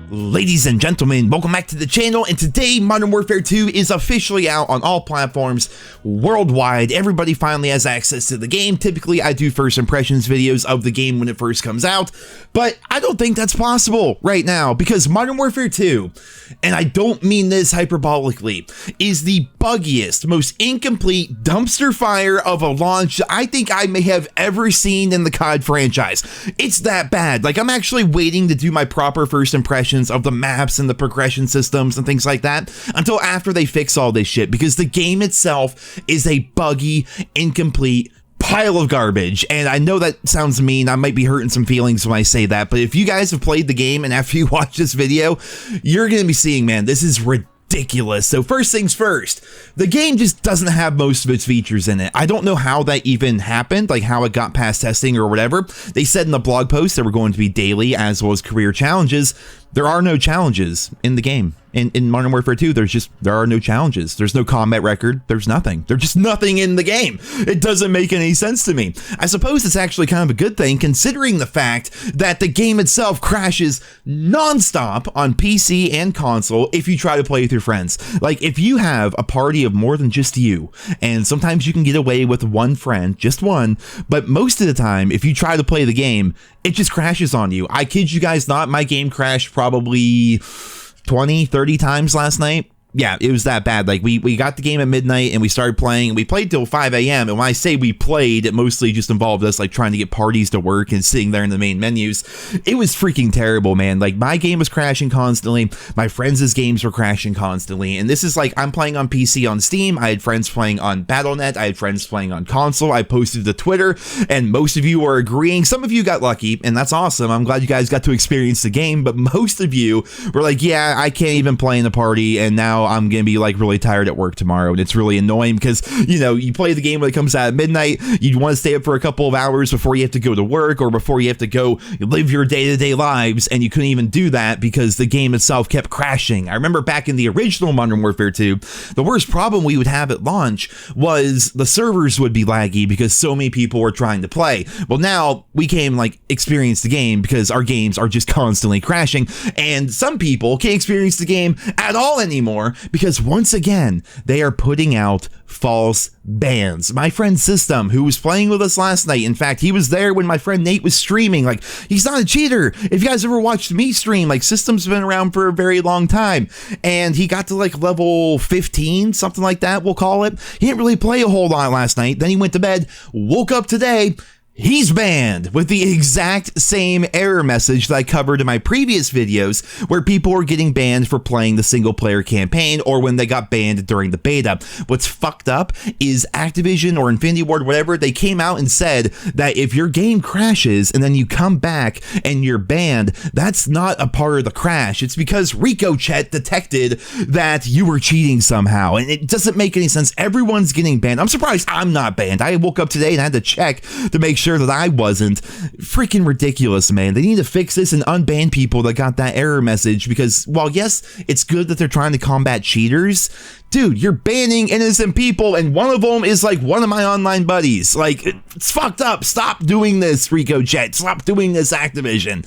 Ladies and gentlemen, welcome back to the channel, and today Modern Warfare 2 is officially out on all platforms worldwide. Everybody finally has access to the game. Typically, I do first impressions videos of the game when it first comes out, but I don't think that's possible right now because Modern Warfare 2, and I don't mean this hyperbolically, is the buggiest, most incomplete dumpster fire of a launch I think I may have ever seen in the COD franchise. It's that bad. Like, I'm actually waiting to do my proper first impressions of the maps and the progression systems and things like that until after they fix all this shit, because the game itself is a buggy, incomplete pile of garbage. And I know that sounds mean. I might be hurting some feelings when I say that, but if you guys have played the game and after you watch this video, you're gonna be seeing, man, this is ridiculous. So first things first, the game just doesn't have most of its features in it. I don't know how that even happened, like how it got past testing or whatever. They said in the blog post there were going to be daily as well as career challenges. There are no challenges in the game. In Modern Warfare 2, there are no challenges. There's no combat record. There's nothing. There's just nothing in the game. It doesn't make any sense to me. I suppose it's actually kind of a good thing considering the fact that the game itself crashes nonstop on PC and console if you try to play with your friends. Like, if you have a party of more than just you, and sometimes you can get away with one friend, just one, but most of the time, if you try to play the game, it just crashes on you. I kid you guys not, my game crashed probably 20, 30 times last night. Yeah, it was that bad. Like, we got the game at midnight and we started playing, and we played till 5 a.m. And when I say we played, it mostly just involved us like trying to get parties to work and sitting there in the main menus. It was freaking terrible, man. Like, my game was crashing constantly. My friends' games were crashing constantly. And this is like, I'm playing on PC on Steam. I had friends playing on Battle.net. I had friends playing on console. I posted to Twitter, and most of you were agreeing. Some of you got lucky, and that's awesome. I'm glad you guys got to experience the game, but most of you were like, yeah, I can't even play in the party, and now I'm gonna be like really tired at work tomorrow. And it's really annoying because, you know, you play the game when it comes out at midnight, you want to stay up for a couple of hours before you have to go to work or before you have to go live your day-to-day lives, and you couldn't even do that because the game itself kept crashing. I remember back in the original Modern Warfare 2, the worst problem we would have at launch was the servers would be laggy because so many people were trying to play. Well, now we can like experience the game because our games are just constantly crashing, and some people can't experience the game at all anymore because once again, they are putting out false bans. My friend System, who was playing with us last night, in fact, he was there when my friend Nate was streaming. Like, he's not a cheater. If you guys ever watched me stream, like, System's been around for a very long time, and he got to like level 15, something like that, we'll call it. He didn't really play a whole lot last night. Then he went to bed, woke up today, he's banned with the exact same error message that I covered in my previous videos where people were getting banned for playing the single player campaign or when they got banned during the beta. What's fucked up is Activision or Infinity Ward, whatever, they came out and said that if your game crashes and then you come back and you're banned, that's not a part of the crash. It's because RicoChat detected that you were cheating somehow, and it doesn't make any sense. Everyone's getting banned. I'm surprised I'm not banned. I woke up today and I had to check to make sure that I wasn't. Freaking ridiculous, man. They need to fix this and unban people that got that error message because, while yes, it's good that they're trying to combat cheaters, dude, you're banning innocent people, and one of them is like one of my online buddies. Like, it's fucked up. Stop doing this, RicoChat. Stop doing this, Activision.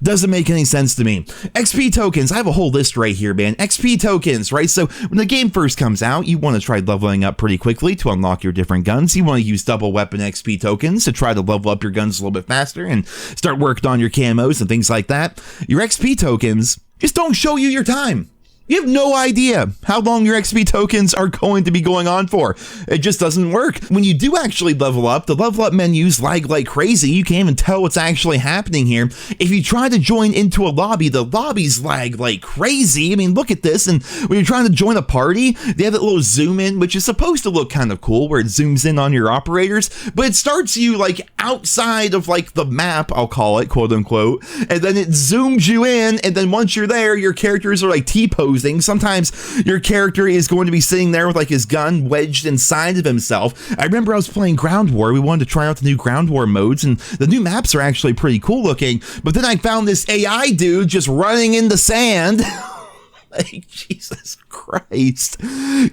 Doesn't make any sense to me. XP tokens. I have a whole list right here, man. XP tokens, right? So when the game first comes out, you want to try leveling up pretty quickly to unlock your different guns. You want to use double weapon XP tokens to try to level up your guns a little bit faster and start working on your camos and things like that. Your XP tokens just don't show you your time. You have no idea how long your XP tokens are going to be going on for. It just doesn't work. When you do actually level up, the level up menus lag like crazy. You can't even tell what's actually happening here. If you try to join into a lobby, the lobbies lag like crazy. I mean, look at this. And when you're trying to join a party, they have that little zoom in, which is supposed to look kind of cool, where it zooms in on your operators, but it starts you like outside of like the map, I'll call it, quote unquote, and then it zooms you in, and then once you're there, your characters are like T-posing. Sometimes your character is going to be sitting there with like his gun wedged inside of himself. I remember I was playing Ground War. We wanted to try out the new Ground War modes, and the new maps are actually pretty cool looking, but then I found this AI dude just running in the sand. Like, Jesus Christ.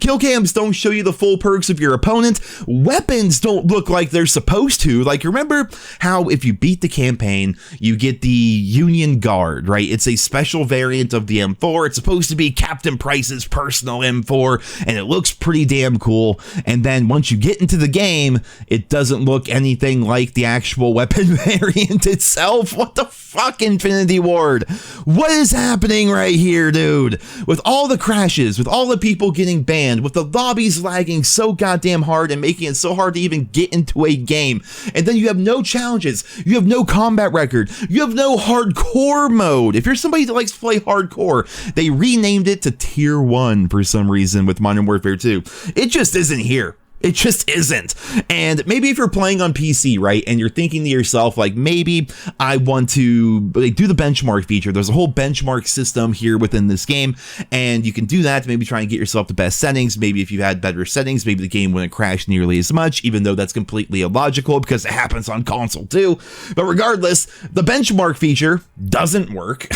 Kill cams don't show you the full perks of your opponent. Weapons don't look like they're supposed to. Like, remember how if you beat the campaign, you get the Union Guard, right? It's a special variant of the M4. It's supposed to be Captain Price's personal M4, and it looks pretty damn cool. And then once you get into the game, it doesn't look anything like the actual weapon variant itself. What the fuck, Infinity Ward? What is happening right here, dude? With all the crashes, with all the people getting banned, with the lobbies lagging so goddamn hard and making it so hard to even get into a game, and then you have no challenges, you have no combat record, you have no hardcore mode. If you're somebody that likes to play hardcore, they renamed it to Tier 1 for some reason with Modern Warfare 2. It just isn't here. It just isn't. And maybe if you're playing on PC, right, and you're thinking to yourself, like, maybe I want to do the benchmark feature. There's a whole benchmark system here within this game, and you can do that to maybe try and get yourself the best settings. Maybe if you had better settings, maybe the game wouldn't crash nearly as much, even though that's completely illogical because it happens on console too. But regardless, the benchmark feature doesn't work.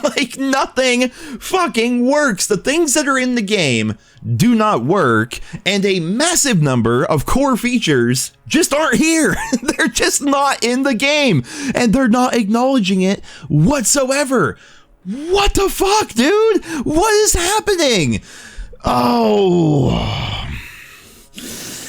Like, nothing fucking works. The things that are in the game do not work, and a massive number of core features just aren't here. They're just not in the game, and they're not acknowledging it whatsoever. What the fuck, dude? What is happening? Oh,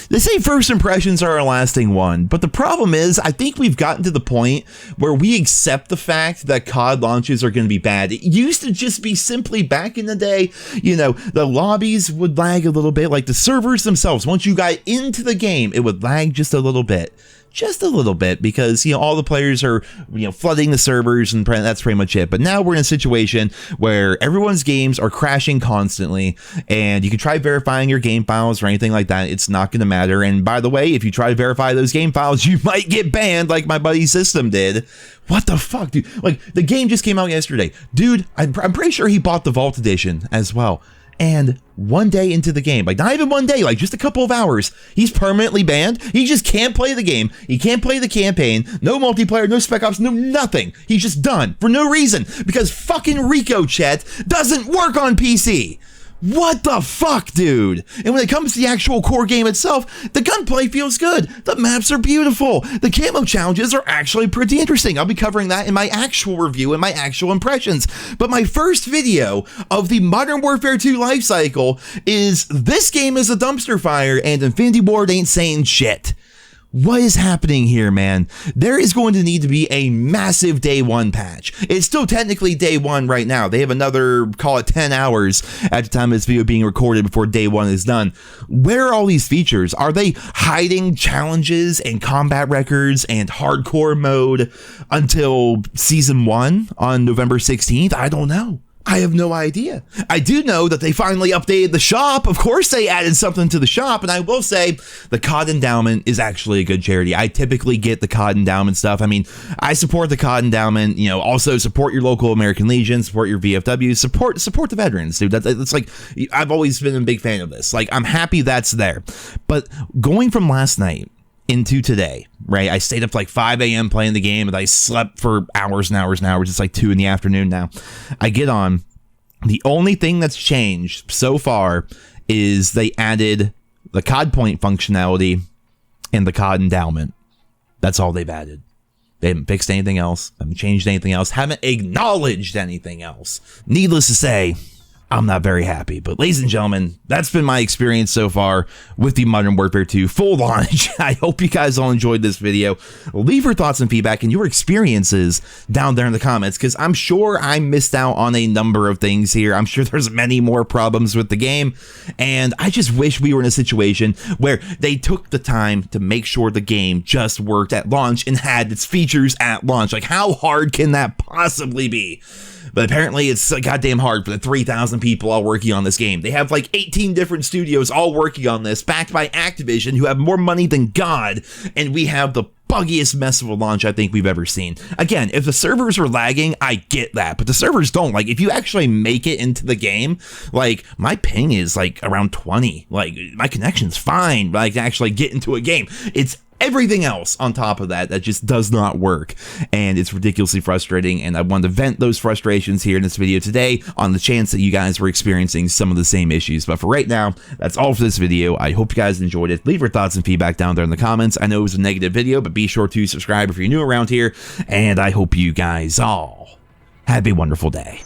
they say first impressions are a lasting one, but the problem is I think we've gotten to the point where we accept the fact that COD launches are going to be bad. It used to just be simply back in the day, you know, the lobbies would lag a little bit, like the servers themselves. Once you got into the game, it would lag just a little bit. Just a little bit, because, you know, all the players are, you know, flooding the servers, and that's pretty much it. But now we're in a situation where everyone's games are crashing constantly, and you can try verifying your game files or anything like that. It's not going to matter. And by the way, if you try to verify those game files, you might get banned like my buddy's system did. What the fuck, dude? Like, the game just came out yesterday. Dude, I'm pretty sure he bought the Vault Edition as well. And one day into the game, like not even one day, like just a couple of hours, he's permanently banned. He just can't play the game. He can't play the campaign. No multiplayer, no spec ops, no nothing. He's just done for no reason, because fucking Rico Chat doesn't work on PC. What the fuck, dude? And when it comes to the actual core game itself, the gunplay feels good. The maps are beautiful. The camo challenges are actually pretty interesting. I'll be covering that in my actual review and my actual impressions. But my first video of the Modern Warfare 2 life cycle is this game is a dumpster fire and Infinity Ward ain't saying shit. What is happening here, man? There is going to need to be a massive day one patch. It's still technically day one right now. They have another, call it 10 hours at the time of this video being recorded before day one is done. Where are all these features? Are they hiding challenges and combat records and hardcore mode until season 1 on November 16th? I don't know. I have no idea. I do know that they finally updated the shop. Of course they added something to the shop, and I will say the COD Endowment is actually a good charity. I typically get the COD Endowment stuff. I mean, I support the COD Endowment, you know, also support your local American Legion, support your VFW, support the veterans, dude. That's like, I've always been a big fan of this. Like, I'm happy that's there. But going from last night into today, right? I stayed up like 5 a.m. playing the game, and I slept for hours and hours and hours. It's like 2 in the afternoon now. I get on. The only thing that's changed so far is they added the COD point functionality and the COD Endowment. That's all they've added. They haven't fixed anything else, haven't changed anything else, haven't acknowledged anything else. Needless to say, I'm not very happy. But ladies and gentlemen, that's been my experience so far with the Modern Warfare 2 full launch. I hope you guys all enjoyed this video. Leave your thoughts and feedback and your experiences down there in the comments, because I'm sure I missed out on a number of things here. I'm sure there's many more problems with the game, and I just wish we were in a situation where they took the time to make sure the game just worked at launch and had its features at launch. Like, how hard can that possibly be? But apparently it's goddamn hard for the 3,000 people all working on this game. They have like 18 different studios all working on this, backed by Activision, who have more money than God, and we have the buggiest mess of a launch I think we've ever seen. Again, if the servers are lagging, I get that, but the servers don't. Like, if you actually make it into the game, like, my ping is like around 20. Like, my connection's fine, but I can actually get into a game. It's everything else on top of that just does not work, and it's ridiculously frustrating, and I wanted to vent those frustrations here in this video today on the chance that you guys were experiencing some of the same issues. But for right now, that's all for this video. I hope you guys enjoyed it. Leave your thoughts and feedback down there in the comments. I know it was a negative video, but be sure to subscribe if you're new around here, and I hope you guys all have a wonderful day.